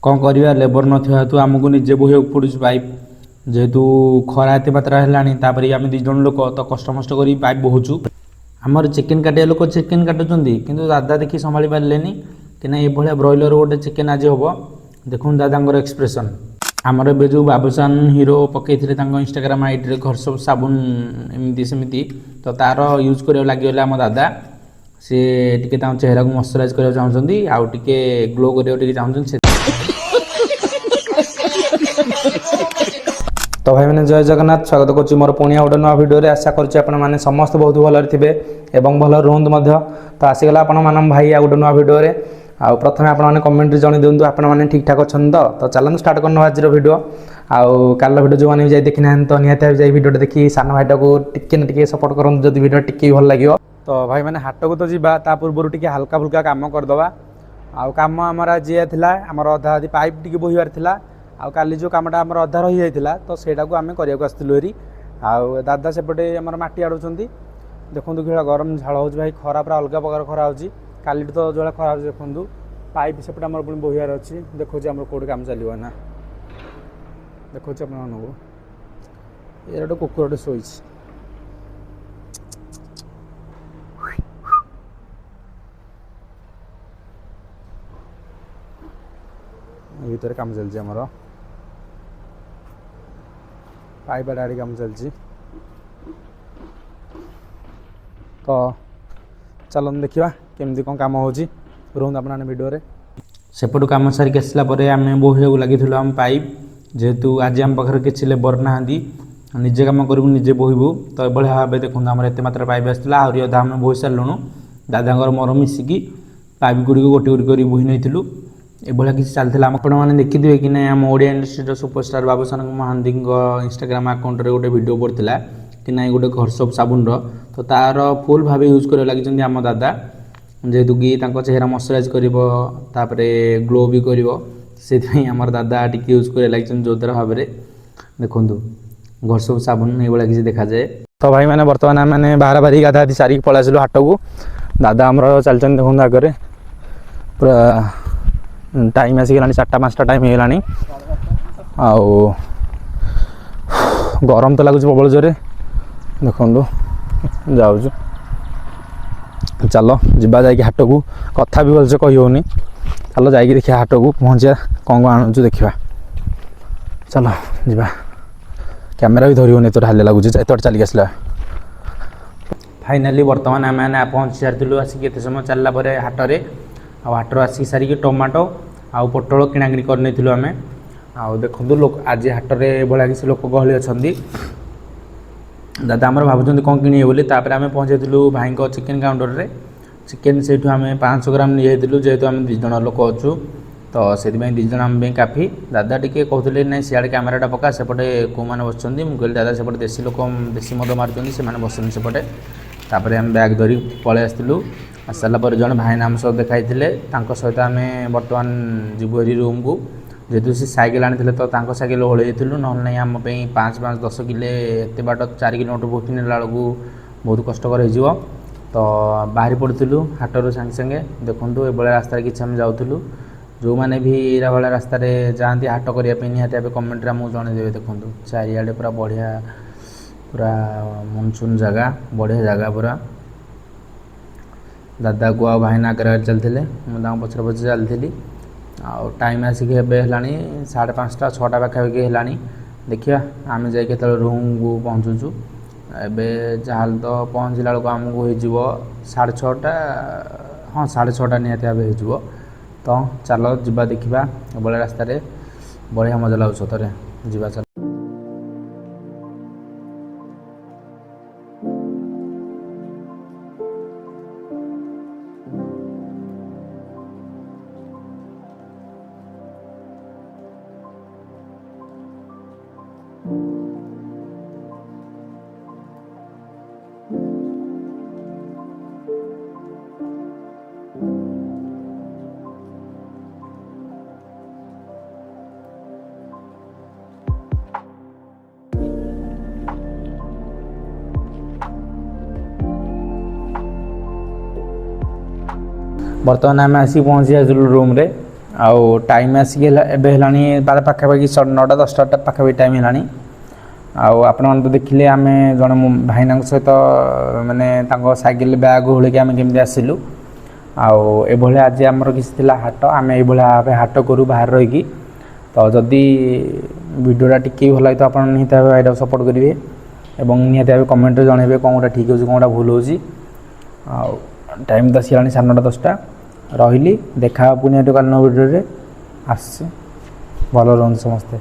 कौन करवा लेबर ना हेतु आमको निजे बोहिया पड़ू पाइप जेहेतु खरा एत मात्रा है आम दिज लोक तो कष्ट मस्ट कर पाइप बोहुचु आमर चिकेन काटिया लोक चिकेन काटुंट कि दादा देखी संभाली पारे कि ये ब्रॉयलर गोटे चिकेन आज हम देखो दादा एक्सप्रेशन आमर ए जो बाबूसान हीरो पकई इंस्टाग्राम आईडी घर सब साबुन एमती सेमती तो तार यूज कर लगे आम दादा सी टे चेहरा को मॉइस्चराइज करने चाहते आउ टे ग्लो करने चाहते तो भाई मैंने जय जगन्नाथ स्वागत करुच्ची मोर पुणी गोटे नुआ भिडियो आशा करें समस्त बहुत भल थे और भल रुहतु तो आसीगला आपण भाई आ गोटे नुआ भिडियो आउ प्रथम आपने कमेंट जन दिंतु आपने ठीक ठाक अच्छा तो चलते स्टार्ट करना आज भिडियो आउ काल भिडियो जो मैंने देखी ना तो निहती जा भिडियो देखी सान भाईटा को टिके सपोर्ट करूँ जब भिडियो टिके भल लगे तो भाई मैंने हाट को तो जावा पूर्व टे हल्का फुल्का कम करदे आउ कम आमर आज आमर अधा अधी पाइप टी बोहबार था आउ काली जो कमटा आमर अधा रही जाता तो सहीटा को आम करने आसलु हेरी आउ दादा सेपटे आमर मटी आड़ुंट देखो कि गरम झाड़ हो भाई खरा पूरा अलग प्रकार खरा हो काली तो जो खरा हो देखो पाइप सेपटे आम पुणी बोहार अच्छी देखो आम कौट कम चलो ना देखो ये गोटे कुकुरटे शोई भितर कम चलती आमर पाइप आड़े कम चलती तो चलो देखा केमती कौन कम हो रुहत अपना भिडियो सेपटू कम सारिक आसला आम बोहिया लगी आम पाइप जेहेतु आज आम पाखे किसी लेबर ना निजे कम करूँ निजे बोहबू तो ये भाव देखो आम एत मात्रा पाइप आसाला आहरी अधा आम बोही सारूँ दादा मोर मिसिकी पाइप गुड़ी गोटे गोटे कर बोही नहीं ये किसी चलता आपने देखिए कि ना आम Odia industry superstar बाबूसान Mahanti Instagram account रे गोटे वीडियो पड़ता कि ना गोटे घर सब साबुन तो तार फुल भाव यूज कर लगे आम दादा जेहेतु कि चेहरा मॉइस्चराइज कर ग्लो भी कर आमर दादा टी यूज कर लगे जोरदार भाव में देखु घर सब साबुन ये किसी देखा जाए तो भाई मैंने बर्तमान मैंने बाहर बाहरी गाधा सारिक पलि आसलु हाट को दादा आमर चलते देखो आगे पूरा टाइम आसीगला 4टा-5टा टाइम होगा आउ गरम तो लगुच प्रबल जोरे देखु जाऊँ चलो जा हाट को कथा भी भलसे कही होनी चलो जा देखिए हाट को पहुँचा कौन कौन आणुचु देखा चलो जा कैमेरा भी धरी होनी तो हाल लगुच एत चलिक आसला फाइनाली बर्तमान आम पहुँची सारी आसिक एत समय चलला हाटरे हाटर आसिक सारिक टमाटो आउ पोटल किणाकिणी कर आम आउ देखु लोक आज हाटरे भाया किसी लोक गहली अच्छा दादा आमर भावुं कौन किणे बोली आम पहुँचेलु भाई चिकेन काउंटर रे चिकेन से आम 500 ग्राम नहीं जेहेतु आम 2 जन लोक अच्छु तो से 2 जन आम काफी दादा टी कहते ना सियाड़े कैमेराटा पका सेपटे कौ मैंने बस मुझे दादा सेपटे देसी लोक देसी मद मार्च से बस सेपटे तापर आम बैग धरी पलि आसलु आस सारापर जन भाईना आम सब देखाई सहित आम बर्तमान जीवु हेरी रूम को जेहेतु सी साइकेल आनी तो साइकेल ओह्ल ना ना आम 5-10 किले एत बाट 4 किलोमीटर बोटी नेला बेलू बहुत कष्टकर हो तो बाहरी पड़ू हाटर सांगे सांगे देखूँ ये रास्तार कि आम जाऊँ जो मैंने भी ये भाया रास्त जाती हाट करने निहती कमेंट मुझे जनईदेवे देखूँ चारिआडे पूरा बढ़िया पूरा मनसून जगह बढ़िया जगह पूरा दादा को आ भाईना आगे चलते मुझे पचर पचे चलती आउ टाइम आसिक है 5:30 6टा पाखापाखि है देखिया आम जा रूम को पहुँचुचु एवं जहाँ तो पहुँचला बेलू आमको हो 6:30 हाँ 6:30 निहती भाव हो तो चलो जा देखा ये रास्त बढ़िया मजा लगुच सतरे जा चल बर्तमान आम आसिक पहुँची आसलु रूम रे ଆଉ ଟାଇମ୍ ଆସିକି ଏବେ ହେଲାଣି ପାଖାପାଖି 9ଟା 10ଟା ପାଖାପାଖି ଟାଇମ୍ ହେଲାଣି। ଆଉ ଆପଣମାନେ ତ ଦେଖିଲେ ଆମେ ଜଣେ ଭାଇନାଙ୍କ ସହିତ ମାନେ ତାଙ୍କ ସାଇକେଲ ବ୍ୟାଗ୍ ହୋଳିକି ଆମେ କେମିତି ଆସିଲୁ। ଆଉ ଏଭଳିଆ ଆଜି ଆମର କିଛି ଥିଲା ହାଟ, ଆମେ ଏଇଭଳିଆ ଭାବେ ହାଟ କରୁ ବାହାରେ ରହିକି। ତ ଯଦି ଭିଡ଼ିଓଟା ଟିକେ ଭଲ ଲାଗେ ତ ଆପଣ ନିହାତି ଭାବେ ଏଇଟାକୁ ସପୋର୍ଟ କରିବେ ଏବଂ ନିହାତି ଭାବେ କମେଣ୍ଟରେ ଜଣାଇବେ କ'ଣଟା ଠିକ୍ ହେଉଛି କ'ଣଟା ଭୁଲ ହେଉଛି। ଆଉ ଟାଇମ୍ ତ ଆସିଗଲାଣି 9ଟା 10ଟା। ରହିଲି, ଦେଖା ପୁଣି କାଲିର ଭିଡ଼ିଓରେ। ଆସିଛି, ଭଲ ରୁହନ୍ତୁ ସମସ୍ତେ।